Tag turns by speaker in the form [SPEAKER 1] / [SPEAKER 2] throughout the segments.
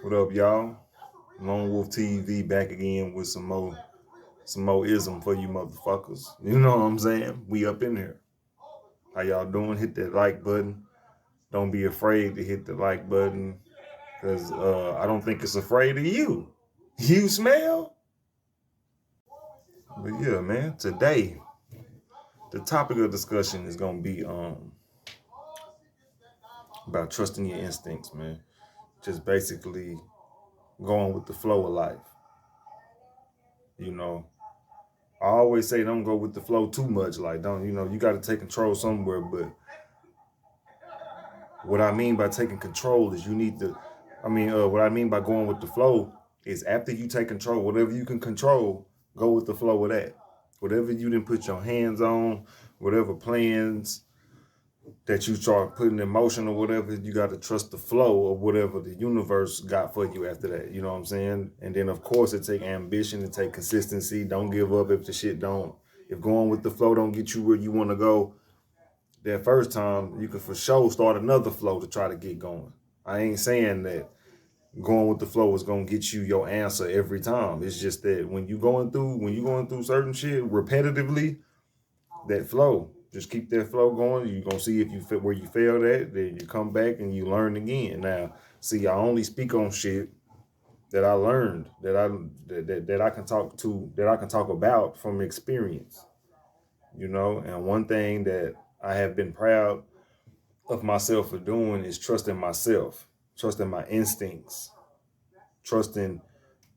[SPEAKER 1] What up, y'all? Lone Wolf TV back again with some more ism for you motherfuckers. You know what I'm saying? We up in here. How y'all doing? Hit that like button. Don't be afraid to hit the like button, cause I don't think it's afraid of you. You smell? But yeah, man. Today the topic of discussion is gonna be about trusting your instincts, man. Just basically going with the flow of life. You know, I always say don't go with the flow too much. Like, don't, you got to take control somewhere. But what I mean by taking control is what I mean by going with the flow is after you take control, whatever you can control, go with the flow of that. Whatever you didn't put your hands on, whatever plans that you start putting in motion or whatever, you got to trust the flow of whatever the universe got for you after that. You know what I'm saying? And then, of course, it take ambition, it take consistency. Don't give up if going with the flow don't get you where you want to go that first time, you can for sure start another flow to try to get going. I ain't saying that going with the flow is gonna get you your answer every time. It's just that when you going through certain shit repetitively, that flow. Just keep that flow going. You're gonna see if you fit where you failed at, then you come back and you learn again. Now, see, I only speak on shit that I learned, that I can talk about from experience. And one thing that I have been proud of myself for doing is trusting myself, trusting my instincts, trusting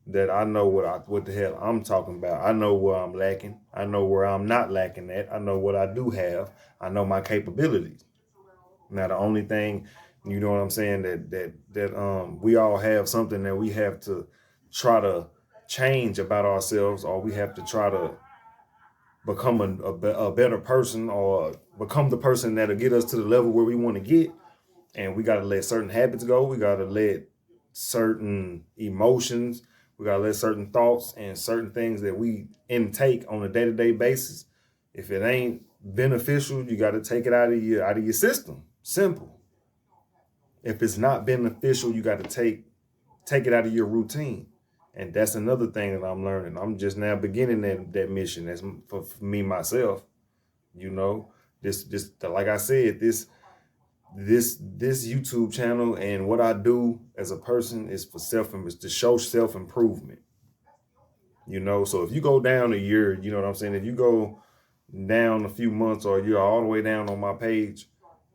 [SPEAKER 1] that I know what the hell I'm talking about. I know where I'm lacking. I know where I'm not lacking at. I know what I do have. I know my capabilities. Now the only thing, you know what I'm saying, that we all have something that we have to try to change about ourselves, or we have to try to become a better person, or become the person that'll get us to the level where we want to get. And we got to let certain habits go. We got to let certain emotions, we got to let certain thoughts and certain things that we intake on a day-to-day basis, if it ain't beneficial, you got to take it out of your system. Simple. If it's not beneficial, you got to take it out of your routine. And that's another thing that I'm learning. I'm just now beginning that mission. That's for me myself. You know, this like I said, this YouTube channel and what I do as a person is is to show self-improvement. So if you go down a year, you know what I'm saying? If you go down a few months, or you're all the way down on my page,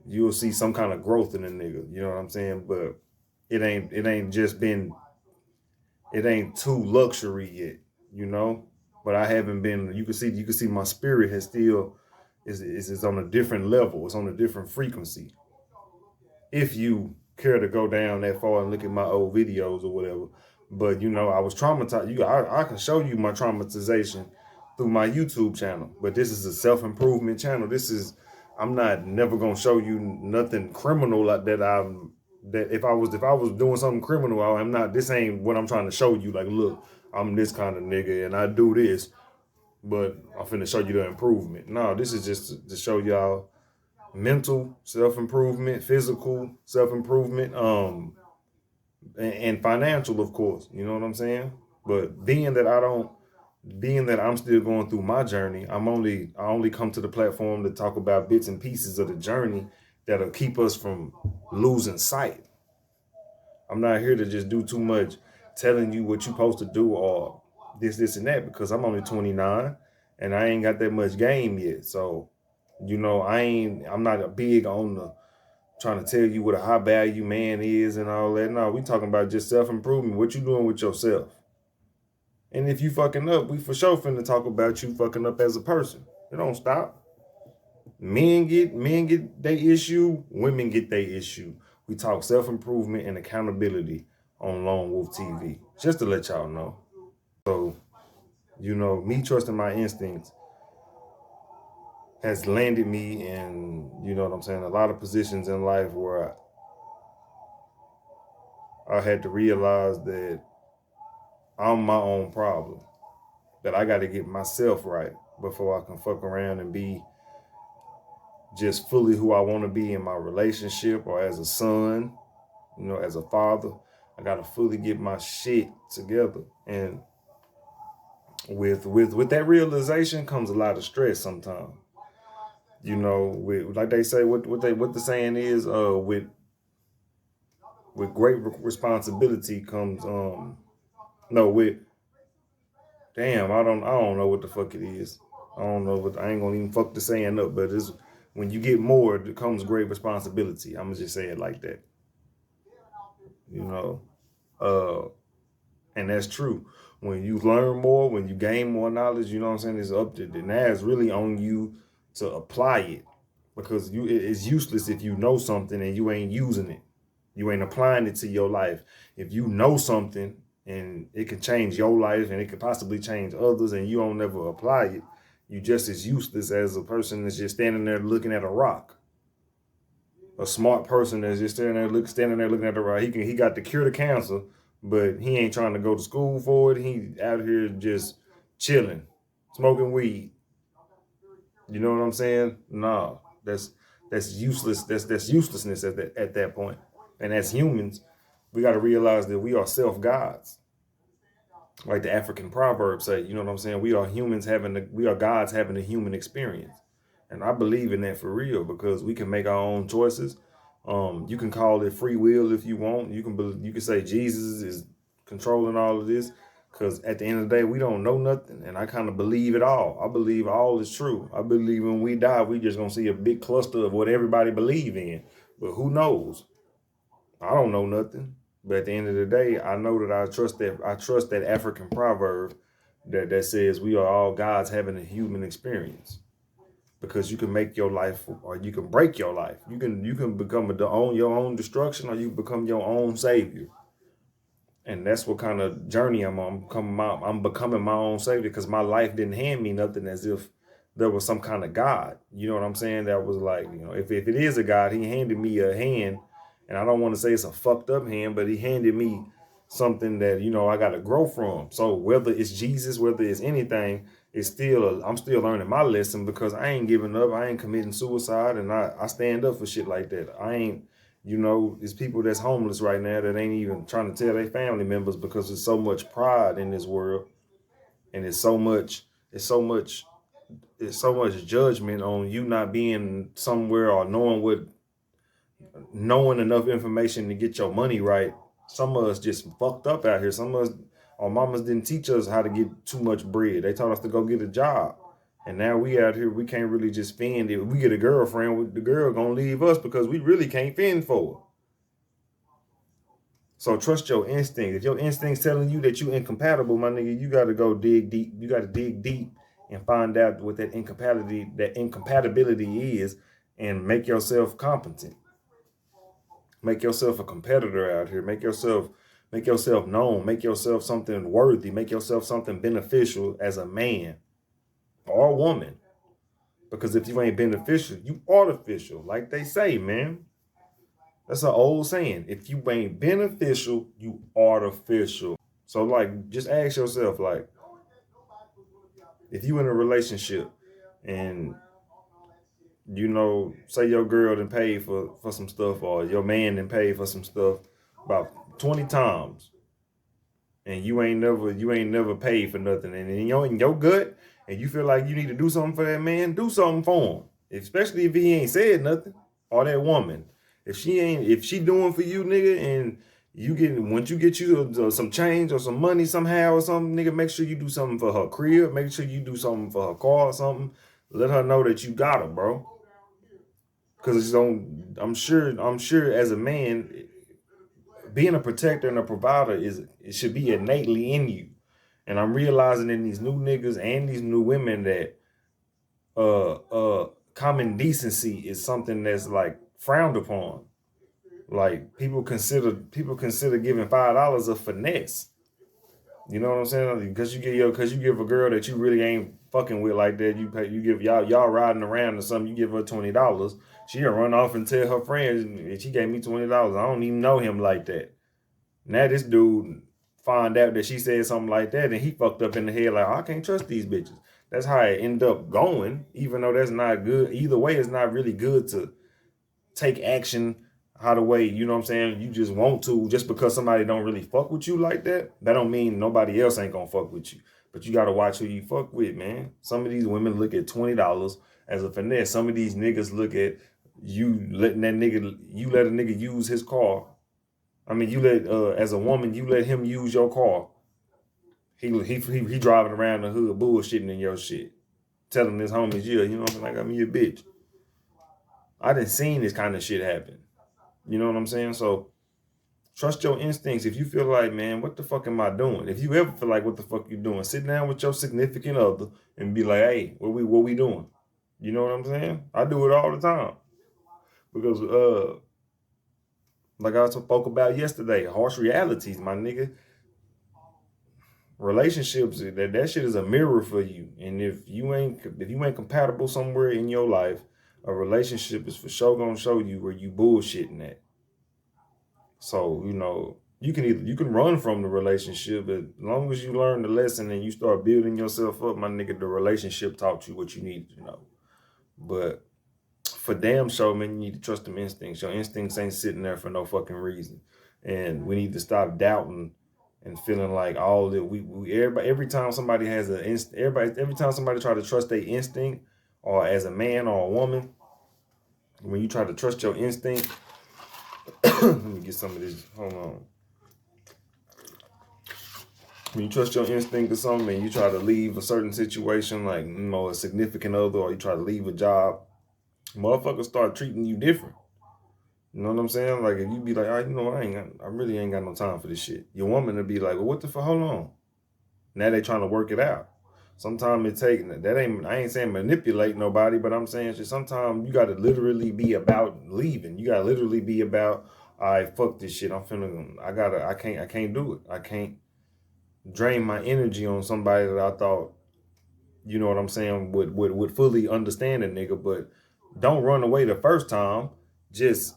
[SPEAKER 1] you'll see some kind of growth in the nigga. You know what I'm saying? But it ain't too luxury yet, you know? But I haven't been, you can see my spirit has still is on a different level. It's on a different frequency. If you care to go down that far and look at my old videos or whatever. But I was traumatized. I can show you my traumatization through my YouTube channel. But this is a self-improvement channel. I'm not never gonna show you nothing criminal like that. That if I was doing something criminal, I'm not. This ain't what I'm trying to show you. Like, look, I'm this kind of nigga and I do this, but I'm finna show you the improvement. No, this is just to show y'all mental self-improvement, physical self-improvement, and financial, of course. You know what I'm saying? But being that I'm still going through my journey, I only come to the platform to talk about bits and pieces of the journey that'll keep us from losing sight. I'm not here to just do too much telling you what you're supposed to do, or this, and that, because I'm only 29 and I ain't got that much game yet. So, I'm not a big on the trying to tell you what a high value man is and all that. No, we talking about just self-improvement, what you doing with yourself. And if you fucking up, we for sure finna talk about you fucking up as a person. It don't stop. Men get their issue, women get their issue. We talk self-improvement and accountability on Lone Wolf TV. Just to let y'all know. So, me trusting my instincts has landed me in, you know what I'm saying, a lot of positions in life where I had to realize that I'm my own problem. That I got to get myself right before I can fuck around and be just fully who I want to be in my relationship, or as a son, as a father. I gotta fully get my shit together. And with that realization comes a lot of stress sometimes. You know, with, like they say, what the saying is, with great responsibility comes no with damn, I don't know what the fuck it is. I don't know what I ain't gonna even fuck the saying up, but it's when you get more, it comes great responsibility. I'm gonna just say it like that. You know, uh, and that's true. When you learn more, when you gain more knowledge, you know what I'm saying. It's up to now. It's really on you to apply it because it's useless if you know something and you ain't using it. You ain't applying it to your life. If you know something and it can change your life and it could possibly change others and you don't never apply it, you just as useless as a person that's just standing there looking at a rock. A smart person that's just standing there looking at the rock. He got the cure to cancer, but he ain't trying to go to school for it. He out here just chilling, smoking weed. You know what I'm saying? Nah, that's useless. That's uselessness at that point. And as humans, we got to realize that we are self gods, like the African proverb say. You know what I'm saying? We are we are gods having a human experience, and I believe in that for real because we can make our own choices. You can call it free will if you want. You can say Jesus is controlling all of this because at the end of the day, we don't know nothing, and I kind of believe it all. I believe all is true. I believe when we die, we just gonna see a big cluster of what everybody believe in, but who knows? I don't know nothing. But at the end of the day, I know that I trust that African proverb that says we are all gods having a human experience. Because you can make your life or you can break your life. You can become your own destruction or you become your own savior. And that's what kind of journey I'm on. I'm becoming my own savior because my life didn't hand me nothing as if there was some kind of God. You know what I'm saying? That was like, if it is a God, he handed me a hand. And I don't want to say it's a fucked up hand, but he handed me something that, I got to grow from. So whether it's Jesus, whether it's anything, I'm still learning my lesson because I ain't giving up. I ain't committing suicide. And I stand up for shit like that. I ain't. It's people that's homeless right now that ain't even trying to tell their family members because there's so much pride in this world, and it's so much, it's so much judgment on you not being somewhere or knowing enough information to get your money right. Some of us just fucked up out here. Some of us, our mamas didn't teach us how to get too much bread. They taught us to go get a job. And now we out here, we can't really just fend. If we get a girlfriend, the girl gonna leave us because we really can't fend for her. So trust your instinct. If your instinct's telling you that you incompatible, my nigga, you gotta go dig deep. You gotta dig deep and find out what that incompatibility is and make yourself competent. Make yourself a competitor out here. Make yourself known. Make yourself something worthy. Make yourself something beneficial as a man or a woman. Because if you ain't beneficial, you artificial. Like they say, man. That's an old saying. If you ain't beneficial, you artificial. So like just ask yourself, like, if you in a relationship and say your girl done paid for some stuff or your man done paid for some stuff about 20 times and you ain't never paid for nothing and in your gut and you feel like you need to do something for that man, do something for him. Especially if he ain't said nothing or that woman. If she doing for you, nigga, and once you get you some change or some money somehow or something, nigga, make sure you do something for her crib. Make sure you do something for her car or something. Let her know that you got her, bro. Because I'm sure as a man, being a protector and a provider it should be innately in you. And I'm realizing in these new niggas and these new women that common decency is something that's like frowned upon. Like people consider giving $5 a finesse. You know what I'm saying? Because you give a girl that you really ain't fucking with like that, you give y'all riding around or something, you give her $20, she'll run off and tell her friends, she gave me $20. I don't even know him like that. Now this dude find out that she said something like that and he fucked up in the head like, I can't trust these bitches. That's how it end up going, even though that's not good. Either way, it's not really good to take action how the way, you know what I'm saying, you just want to, just because somebody don't really fuck with you like that, that don't mean nobody else ain't gonna fuck with you. But you gotta watch who you fuck with, man. Some of these women look at $20 as a finesse. Some of these niggas look at you letting that nigga, you let a nigga use his car. I mean, you let, as a woman, you let him use your car. He driving around the hood bullshitting in your shit. Telling his homies, yeah, you know what I'm saying, like, I'm your bitch. I done seen this kind of shit happen. You know what I'm saying? So trust your instincts. If you feel like, man, what the fuck am I doing? If you ever feel like, what the fuck you doing? Sit down with your significant other and be like, hey, what we doing? You know what I'm saying? I do it all the time. Because like I spoke about yesterday, harsh realities, my nigga. Relationships, that shit is a mirror for you. And if you ain't compatible somewhere in your life, a relationship is for sure gonna show you where you bullshitting at. So, you know, you can run from the relationship, but as long as you learn the lesson and you start building yourself up, my nigga, the relationship taught you what you needed to know. But for damn sure, man, you need to trust them instincts. Your instincts ain't sitting there for no fucking reason. And we need to stop doubting and feeling like all that we everybody, every time somebody has every time somebody try to trust their instinct, or as a man or a woman, when you try to trust your instinct, let me get some of this. Hold on. When you trust your instinct or something and you try to leave a certain situation, like, you know, a significant other, or you try to leave a job, motherfuckers start treating you different. You know what I'm saying? Like, if you be like, you know, I really ain't got no time for this shit. Your woman will be like, well, what the fuck? Hold on. Now they trying to work it out. Sometimes it take I ain't saying manipulate nobody, but I'm saying shit. Sometimes you got to literally be about leaving. You got to literally be about, all right, fuck this shit. I can't do it. I can't drain my energy on somebody that I thought, you know what I'm saying, would fully understand a nigga. But don't run away the first time. Just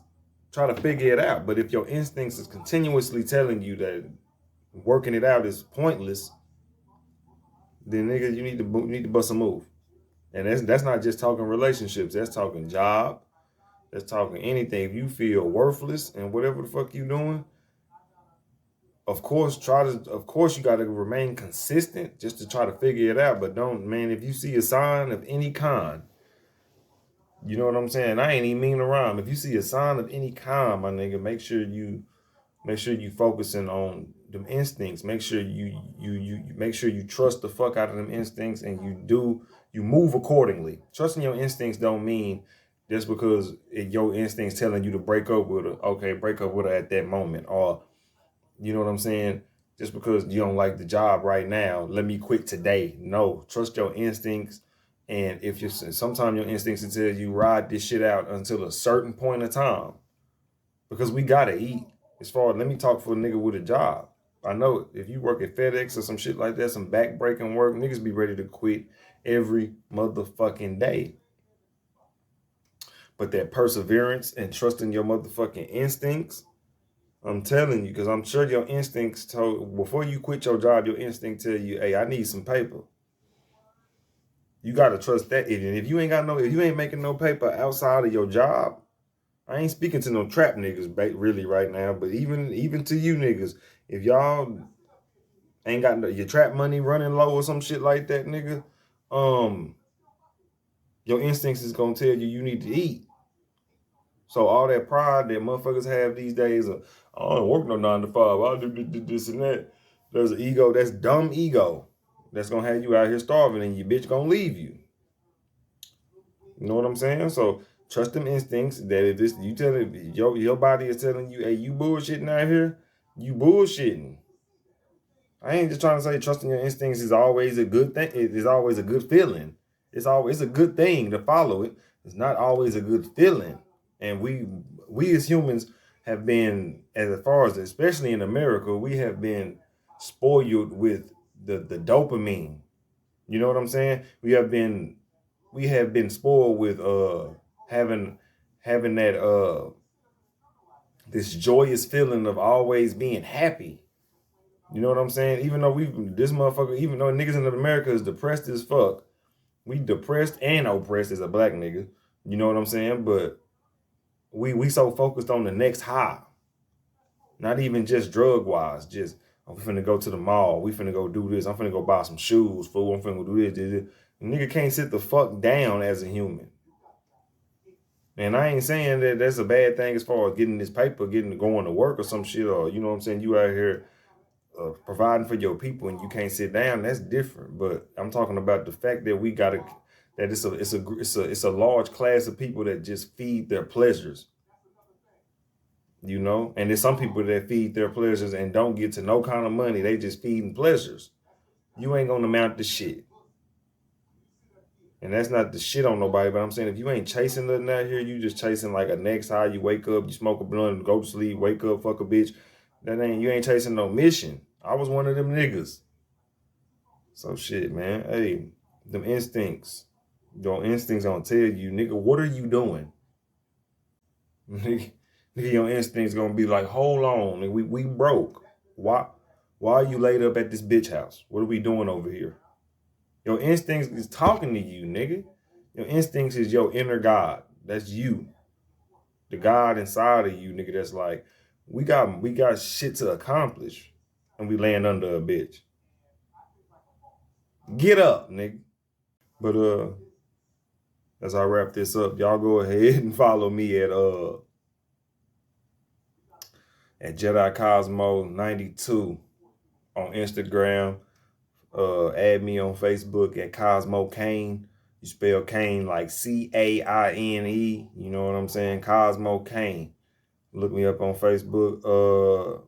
[SPEAKER 1] try to figure it out. But if your instincts is continuously telling you that working it out is pointless, then nigga, you need to bust a move. And that's not just talking relationships. That's talking job. That's talking anything. If you feel worthless and whatever the fuck you doing, of course you got to remain consistent just to try to figure it out. But don't, man, if you see a sign of any kind, you know what I'm saying? I ain't even mean to rhyme. If you see a sign of any kind, my nigga, make sure you focusing on them instincts. Make sure you trust the fuck out of them instincts, and you move accordingly. Trusting your instincts don't mean just because your instincts telling you to break up with her, okay, break up with her at that moment. Or, you know what I'm saying, just because you don't like the job right now, let me quit today. No, trust your instincts. And if you sometimes your instincts will tell you ride this shit out until a certain point of time, because we gotta eat. As far as, let me talk for a nigga with a job. I know if you work at FedEx or some shit like that, some back-breaking work, niggas be ready to quit every motherfucking day. But that perseverance and trusting your motherfucking instincts, I'm telling you, because I'm sure your instincts told, before you quit your job, your instinct tell you, hey, I need some paper. You gotta trust that. And if you ain't making no paper outside of your job, I ain't speaking to no trap niggas really right now, but even to you niggas, if y'all ain't got your trap money running low or some shit like that, nigga, your instincts is gonna tell you need to eat. So all that pride that motherfuckers have these days of, I don't work no 9 to 5, I'll do this and that. There's an ego, that's dumb ego, that's gonna have you out here starving, and your bitch gonna leave you. You know what I'm saying? So trust them instincts that if this, you tell it, your body is telling you, hey, you bullshitting out here, you bullshitting. I ain't just trying to say trusting your instincts is always a good thing. It is always a good feeling. It's always a good thing to follow it. It's not always a good feeling. And we as humans have been, as far as, especially in America, we have been spoiled with the dopamine. You know what I'm saying? We have been spoiled with having that this joyous feeling of always being happy. You know what I'm saying? Even though even though niggas in America is depressed as fuck, we depressed and oppressed as a black nigga. You know what I'm saying? But we so focused on the next high. Not even just drug wise, just I'm finna go to the mall. We finna go do this. I'm finna go buy some shoes, fool. I'm finna go do this. The nigga can't sit the fuck down as a human. And I ain't saying that that's a bad thing as far as getting this paper, getting to going to work or some shit, or you know what I'm saying. You out here providing for your people and you can't sit down. That's different. But I'm talking about the fact that we gotta that it's a large class of people that just feed their pleasures. You know, and there's some people that feed their pleasures and don't get to no kind of money. They just feeding pleasures. You ain't gonna amount to shit. And that's not the shit on nobody, but I'm saying if you ain't chasing nothing out here, you just chasing like a next high. You wake up, you smoke a blunt, go to sleep, wake up, fuck a bitch. You ain't chasing no mission. I was one of them niggas. So shit, man. Hey, them instincts. Your instincts gonna tell you, nigga, what are you doing? Nigga, your instincts gonna be like, hold on, nigga, we broke. Why are you laid up at this bitch house? What are we doing over here? Your instincts is talking to you, nigga. Your instincts is your inner God. That's you. The God inside of you, nigga, that's like, we got shit to accomplish. And we laying under a bitch. Get up, nigga. But as I wrap this up, y'all go ahead and follow me at Jedi Cosmo 92 on Instagram. Add me on Facebook at Cosmo Kane. You spell Kane like Caine. You know what I'm saying? Cosmo Kane. Look me up on Facebook.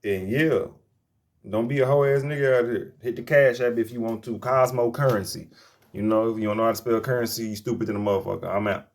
[SPEAKER 1] And yeah, don't be a hoe ass nigga out here. Hit the Cash App if you want to. Cosmo Currency. You know, if you don't know how to spell currency, you stupid than a motherfucker. I'm out.